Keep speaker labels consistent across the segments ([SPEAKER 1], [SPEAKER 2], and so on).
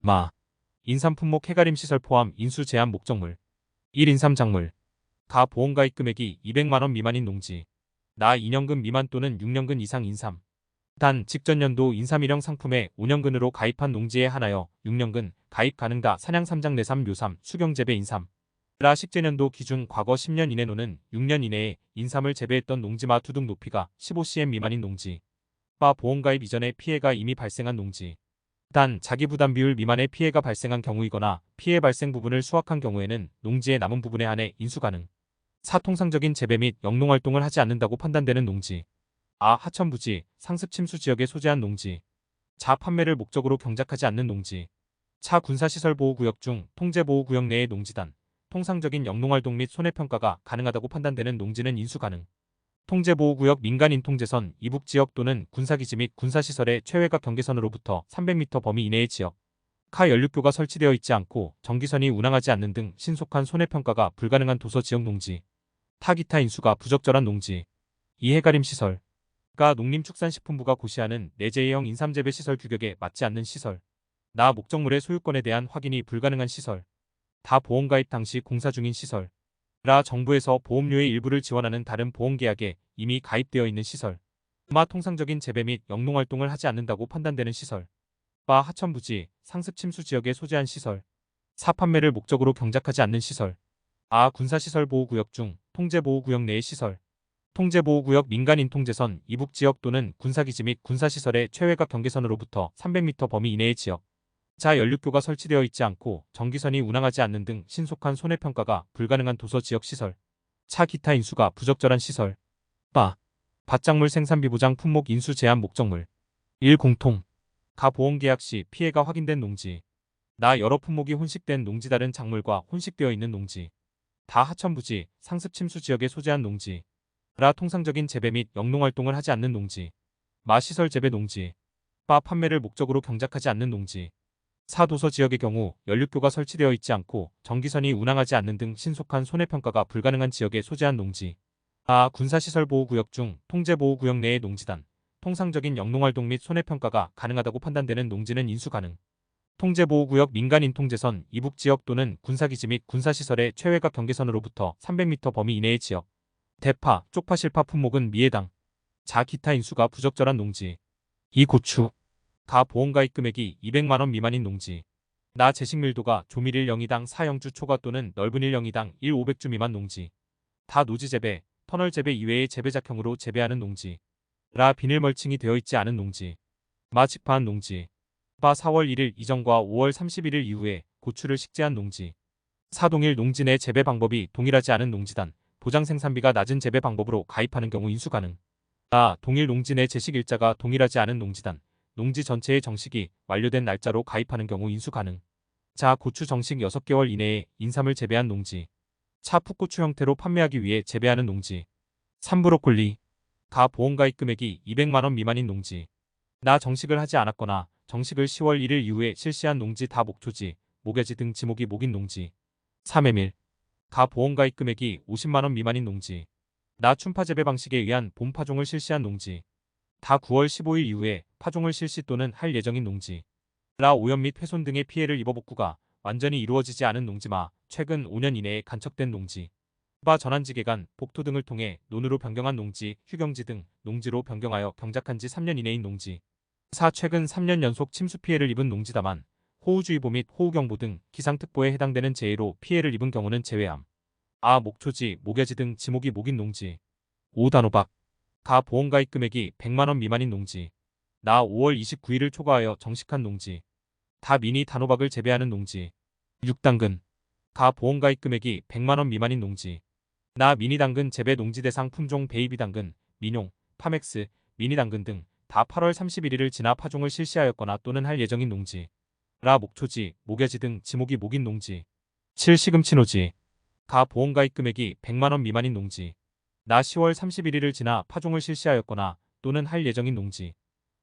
[SPEAKER 1] 마. 인삼 품목 해가림 시설 포함 인수 제한 목적물. 1. 인삼 작물. 가 보험가입 금액이 200만원 미만인 농지. 나 2년근 미만 또는 6년근 이상 인삼. 단 직전 연도 인삼 일형 상품에 5년근으로 가입한 농지에 한하여 6년근 가입 가능다. 산양 삼장 내삼 묘삼 수경 재배 인삼. 라 식재년도 기준 과거 10년 이내 노는 6년 이내에 인삼을 재배했던 농지마 투둑 높이가 15cm 미만인 농지. 바 보험가입 이전에 피해가 이미 발생한 농지. 단 자기 부담 비율 미만의 피해가 발생한 경우이거나 피해 발생 부분을 수확한 경우에는 농지의 남은 부분에 한해 인수 가능. 4. 통상적인 재배 및 영농활동을 하지 않는다고 판단되는 농지. 아. 하천부지, 상습 침수 지역에 소재한 농지. 자. 판매를 목적으로 경작하지 않는 농지. 차. 군사시설보호구역 중 통제보호구역 내의 농지단. 통상적인 영농활동 및 손해평가가 가능하다고 판단되는 농지는 인수 가능. 통제보호구역 민간인통제선 이북지역 또는 군사기지 및 군사시설의 최외곽 경계선으로부터 300m 범위 이내의 지역. 카 연륙교가 설치되어 있지 않고 전기선이 운항하지 않는 등 신속한 손해평가가 불가능한 도서지역 농지. 타 기타 인수가 부적절한 농지. 이해가림 시설. 가 농림축산식품부가 고시하는 내재해형 인삼재배시설 규격에 맞지 않는 시설. 나 목적물의 소유권에 대한 확인이 불가능한 시설. 다 보험가입 당시 공사 중인 시설. 라 정부에서 보험료의 일부를 지원하는 다른 보험계약에 이미 가입되어 있는 시설. 마 통상적인 재배 및 영농활동을 하지 않는다고 판단되는 시설. 바 하천부지, 상습침수 지역에 소재한 시설. 사 판매를 목적으로 경작하지 않는 시설. 아 군사시설보호구역 중 통제보호구역 내의 시설. 통제보호구역 민간인통제선 이북지역 또는 군사기지 및 군사시설의 최외곽 경계선으로부터 300m 범위 이내의 지역. 자 연륙교가 설치되어 있지 않고 전기선이 운항하지 않는 등 신속한 손해평가가 불가능한 도서지역 시설. 차 기타 인수가 부적절한 시설. 바. 밭작물 생산비 보장 품목 인수 제한 목적물. 1. 공통. 가 보험계약 시 피해가 확인된 농지. 나 여러 품목이 혼식된 농지 다른 작물과 혼식되어 있는 농지. 다 하천부지, 상습침수 지역에 소재한 농지. 라 통상적인 재배 및 영농활동을 하지 않는 농지. 마 시설 재배 농지. 바 판매를 목적으로 경작하지 않는 농지. 사 도서 지역의 경우 연륙교가 설치되어 있지 않고 전기선이 운항하지 않는 등 신속한 손해평가가 불가능한 지역에 소재한 농지. 아 군사시설보호구역 중 통제보호구역 내의 농지단. 통상적인 영농활동 및 손해평가가 가능하다고 판단되는 농지는 인수 가능. 통제보호구역 민간인통제선 이북지역 또는 군사기지 및 군사시설의 최외곽 경계선으로부터 300m 범위 이내의 지역. 대파, 쪽파 실파 품목은 미해당. 자 기타 인수가 부적절한 농지. 이 고추. 가 보험가입 금액이 200만원 미만인 농지. 나 제식밀도가 조밀 1영이당 4영주 초과 또는 넓은 1영이당 1 500주 미만 농지. 다 노지재배, 터널재배 이외의 재배작형으로 재배하는 농지. 라 비닐멀칭이 되어 있지 않은 농지. 마 직파한 농지. 바 4월 1일 이전과 5월 31일 이후에 고추를 식재한 농지. 사 동일 농지 내 재배 방법이 동일하지 않은 농지단. 보장 생산비가 낮은 재배 방법으로 가입하는 경우 인수 가능. 아 동일 농지 내 제식 일자가 동일하지 않은 농지단. 농지 전체의 정식이 완료된 날짜로 가입하는 경우 인수 가능. 자 고추 정식 6개월 이내에 인삼을 재배한 농지. 차 풋고추 형태로 판매하기 위해 재배하는 농지. 3. 브로콜리. 가 보험가입 금액이 200만원 미만인 농지. 나 정식을 하지 않았거나 정식을 10월 1일 이후에 실시한 농지. 다 목초지, 목야지 등 지목이 목인 농지. 4. 메밀. 가 보험가입 금액이 50만원 미만인 농지. 나 춘파 재배 방식에 의한 봄 파종을 실시한 농지. 다 9월 15일 이후에 파종을 실시 또는 할 예정인 농지. 라 오염 및 훼손 등의 피해를 입어 복구가 완전히 이루어지지 않은 농지마 최근 5년 이내에 간척된 농지. 바 전환지개간, 복토 등을 통해 논으로 변경한 농지, 휴경지 등 농지로 변경하여 경작한 지 3년 이내인 농지. 4. 최근 3년 연속 침수 피해를 입은 농지다만 호우주의보 및 호우경보 등 기상특보에 해당되는 재해로 피해를 입은 경우는 제외함. 아 목초지, 목야지 등 지목이 목인 농지. 5. 단호박. 가 보험가입 금액이 100만원 미만인 농지. 나 5월 29일을 초과하여 정식한 농지. 다 미니 단호박을 재배하는 농지. 6. 당근. 가 보험가입 금액이 100만원 미만인 농지. 나 미니 당근 재배 농지 대상 품종 베이비 당근, 민용, 파맥스, 미니 당근 등 다 8월 31일을 지나 파종을 실시하였거나 또는 할 예정인 농지. 라 목초지, 목야지 등 지목이 목인 농지. 7. 시금치 노지. 가 보험가입 금액이 100만원 미만인 농지. 나 10월 31일을 지나 파종을 실시하였거나 또는 할 예정인 농지.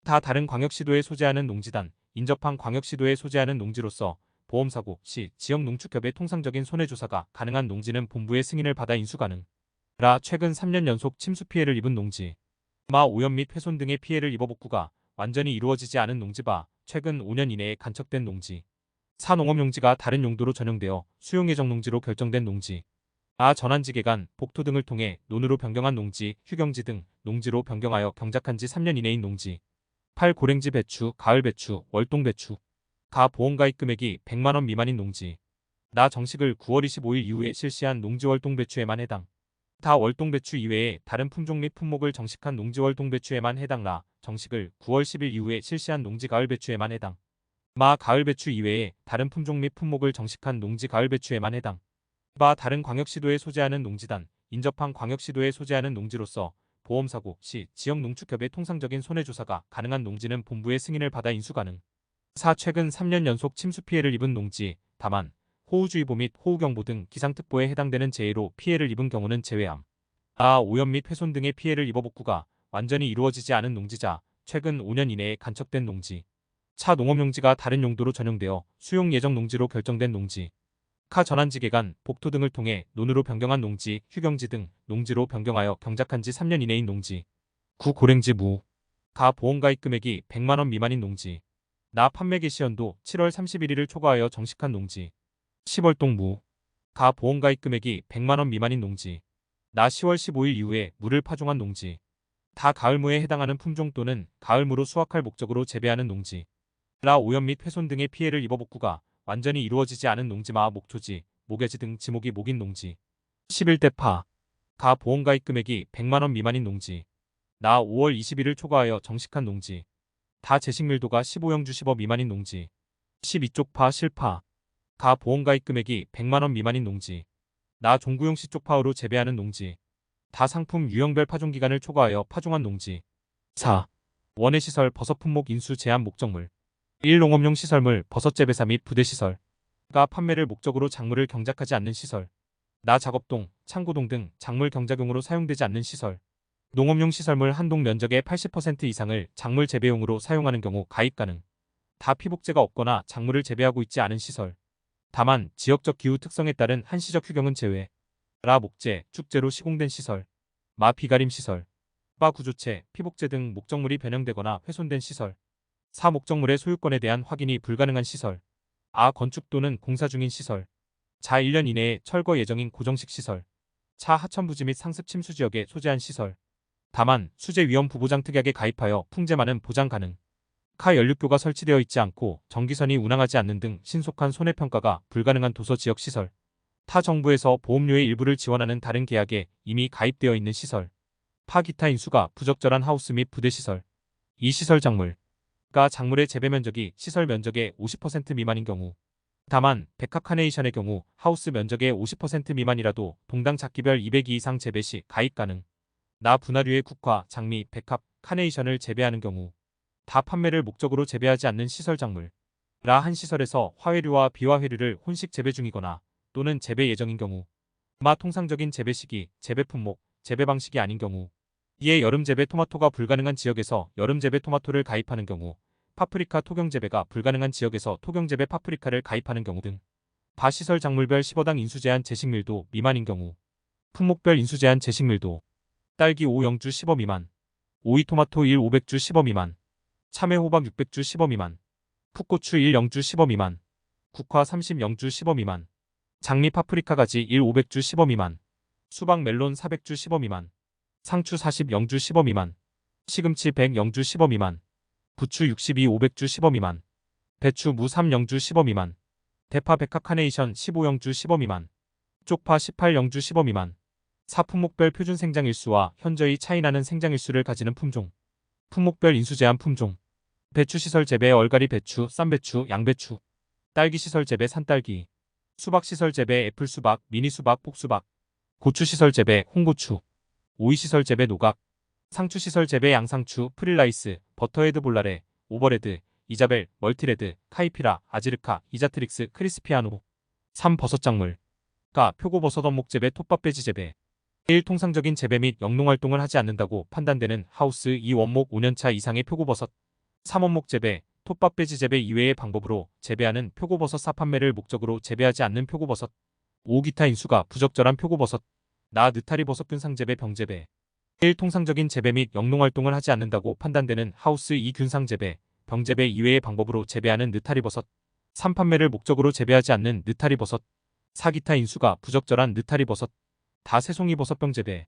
[SPEAKER 1] 다 다른 광역시도에 소재하는 농지단, 인접한 광역시도에 소재하는 농지로서 보험사고 시 지역농축협의 통상적인 손해조사가 가능한 농지는 본부의 승인을 받아 인수 가능. 라 최근 3년 연속 침수 피해를 입은 농지. 마 오염 및 훼손 등의 피해를 입어 복구가 완전히 이루어지지 않은 농지바 최근 5년 이내에 간척된 농지. 사 농업용지가 다른 용도로 전용되어 수용 예정 농지로 결정된 농지. 아 전환지 개간, 복토 등을 통해 논으로 변경한 농지, 휴경지 등 농지로 변경하여 경작한 지 3년 이내인 농지. 8. 고랭지 배추, 가을 배추, 월동 배추. 가 보험가입 금액이 100만원 미만인 농지. 나 정식을 9월 25일 이후에 실시한 농지 월동 배추에만 해당. 다 월동 배추 이외에 다른 품종 및 품목을 정식한 농지 월동 배추에만 해당. 라 정식을 9월 10일 이후에 실시한 농지 가을 배추에만 해당. 마 가을 배추 이외에 다른 품종 및 품목을 정식한 농지 가을 배추에만 해당. 바 다른 광역시도에 소재하는 농지단, 인접한 광역시도에 소재하는 농지로서 보험사고 시 지역 농축협의 통상적인 손해조사가 가능한 농지는 본부의 승인을 받아 인수 가능. 4. 최근 3년 연속 침수 피해를 입은 농지, 다만 호우주의보 및 호우경보 등 기상특보에 해당되는 재해로 피해를 입은 경우는 제외함. 아 오염 및 훼손 등의 피해를 입어 복구가 완전히 이루어지지 않은 농지자, 최근 5년 이내에 간척된 농지. 차 농업용지가 다른 용도로 전용되어 수용 예정 농지로 결정된 농지. 카 전환지 개간, 복토 등을 통해 논으로 변경한 농지, 휴경지 등 농지로 변경하여 경작한 지 3년 이내인 농지. 9. 고랭지 무. 가 보험가입 금액이 100만원 미만인 농지. 나 판매 개시연도 7월 31일을 초과하여 정식한 농지. 10월동 무. 가 보험가입 금액이 100만원 미만인 농지. 나 10월 15일 이후에 무를 파종한 농지. 다 가을무에 해당하는 품종 또는 가을무로 수확할 목적으로 재배하는 농지. 라 오염 및 훼손 등의 피해를 입어 복구가 완전히 이루어지지 않은 농지마 목초지, 목야지 등 지목이 목인 농지. 11대 파. 가 보험가입 금액이 100만원 미만인 농지. 나 5월 20일을 초과하여 정식한 농지. 다 제식밀도가 15영주 10업 미만인 농지. 12쪽 파 실파. 가 보험가입 금액이 100만원 미만인 농지. 나 종구용 C쪽 파으로 재배하는 농지. 다 상품 유형별 파종기간을 초과하여 파종한 농지. 4. 원예시설 버섯 품목 인수 제한 목적물. 1. 농업용 시설물 버섯 재배사 및 부대시설. 가 판매를 목적으로 작물을 경작하지 않는 시설. 나 작업동, 창고동 등 작물 경작용으로 사용되지 않는 시설. 농업용 시설물 한 동 면적의 80% 이상을 작물 재배용으로 사용하는 경우 가입 가능. 다 피복제가 없거나 작물을 재배하고 있지 않은 시설. 다만 지역적 기후 특성에 따른 한시적 휴경은 제외. 라 목재, 축재로 시공된 시설. 마 비가림 시설. 바 구조체, 피복제 등 목적물이 변형되거나 훼손된 시설. 4. 목적물의 소유권에 대한 확인이 불가능한 시설. 아 건축 또는 공사 중인 시설. 자 1년 이내에 철거 예정인 고정식 시설. 차 하천부지 및 상습 침수 지역에 소재한 시설. 다만 수재 위험 부보장 특약에 가입하여 풍재만은 보장 가능. 카 연륙교가 설치되어 있지 않고 전기선이 운항하지 않는 등 신속한 손해평가가 불가능한 도서 지역 시설. 타 정부에서 보험료의 일부를 지원하는 다른 계약에 이미 가입되어 있는 시설. 파 기타 인수가 부적절한 하우스 및 부대시설. 이 시설 작물. 가 작물의 재배 면적이 시설 면적의 50% 미만인 경우. 다만 백합 카네이션의 경우 하우스 면적의 50% 미만이라도 동당 작기별 202 이상 재배 시 가입 가능. 나 분화류의 국화, 장미, 백합, 카네이션을 재배하는 경우. 다 판매를 목적으로 재배하지 않는 시설 작물. 라 한 시설에서 화훼류와 비화훼류를 혼식 재배 중이거나 또는 재배 예정인 경우. 마 통상적인 재배 시기, 재배 품목, 재배 방식이 아닌 경우. 이에 여름 재배 토마토가 불가능한 지역에서 여름 재배 토마토를 가입하는 경우. 파프리카 토경 재배가 불가능한 지역에서 토경 재배 파프리카를 가입하는 경우 등. 바 시설 작물별 15당 인수 제한 제식밀도 미만인 경우. 품목별 인수 제한 제식밀도. 딸기 5영주 15 미만. 오이 토마토 1 500주 15 미만. 참외 호박 600주 15 미만. 풋고추 1 0주 15 미만. 국화 30 0주 15 미만. 장미 파프리카 가지 1 500주 15 미만. 수박 멜론 400주 15 미만. 상추 40 0주 15 미만. 시금치 100 0주 15 미만. 부추 62 500주 15 미만. 배추 무 3 0주 15 미만. 대파 백합 카네이션 15 0주 15 미만. 쪽파 18 0주 15 미만. 사품목별 표준 생장일수와 현저히 차이나는 생장일수를 가지는 품종. 품목별 인수 제한 품종. 배추 시설 재배 얼갈이 배추, 쌈배추, 양배추. 딸기 시설 재배 산딸기. 수박 시설 재배 애플수박, 미니수박, 폭수박. 고추 시설 재배 홍고추. 오이 시설 재배 노각. 상추 시설 재배 양상추, 프릴라이스, 버터헤드 볼라레, 오버레드, 이자벨, 멀티레드, 카이피라, 아지르카, 이자트릭스, 크리스피아노. 3. 버섯작물. 가 표고버섯 원목 재배 톱밥 배지 재배. 1. 통상적인 재배 및 영농활동을 하지 않는다고 판단되는 하우스 2. 원목 5년차 이상의 표고버섯. 3. 원목 재배, 톱밥 배지 재배 이외의 방법으로 재배하는 표고버섯 사판매를 목적으로 재배하지 않는 표고버섯. 5. 기타 인수가 부적절한 표고버섯. 나 느타리 버섯균상 재배 병재배. 1. 통상적인 재배 및 영농활동을 하지 않는다고 판단되는 하우스 2. 균상 재배, 병재배 이외의 방법으로 재배하는 느타리 버섯. 3. 판매를 목적으로 재배하지 않는 느타리버섯. 4. 기타 인수가 부적절한 느타리버섯. 다 새송이버섯병 재배.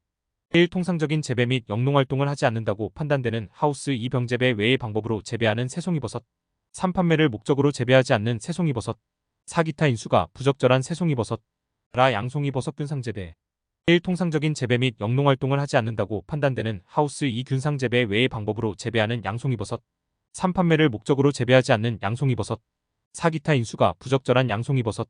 [SPEAKER 1] 1. 통상적인 재배 및 영농활동을 하지 않는다고 판단되는 하우스 2. 병재배 외의 방법으로 재배하는 새송이버섯. 3. 판매를 목적으로 재배하지 않는 새송이버섯. 4. 기타 인수가 부적절한 새송이버섯. 라 양송이버섯 균상재배. 1. 통상적인 재배 및 영농활동을 하지 않는다고 판단되는 하우스 2. 균상재배 외의 방법으로 재배하는 양송이버섯. 3. 판매를 목적으로 재배하지 않는 양송이버섯. 4. 기타 인수가 부적절한 양송이버섯.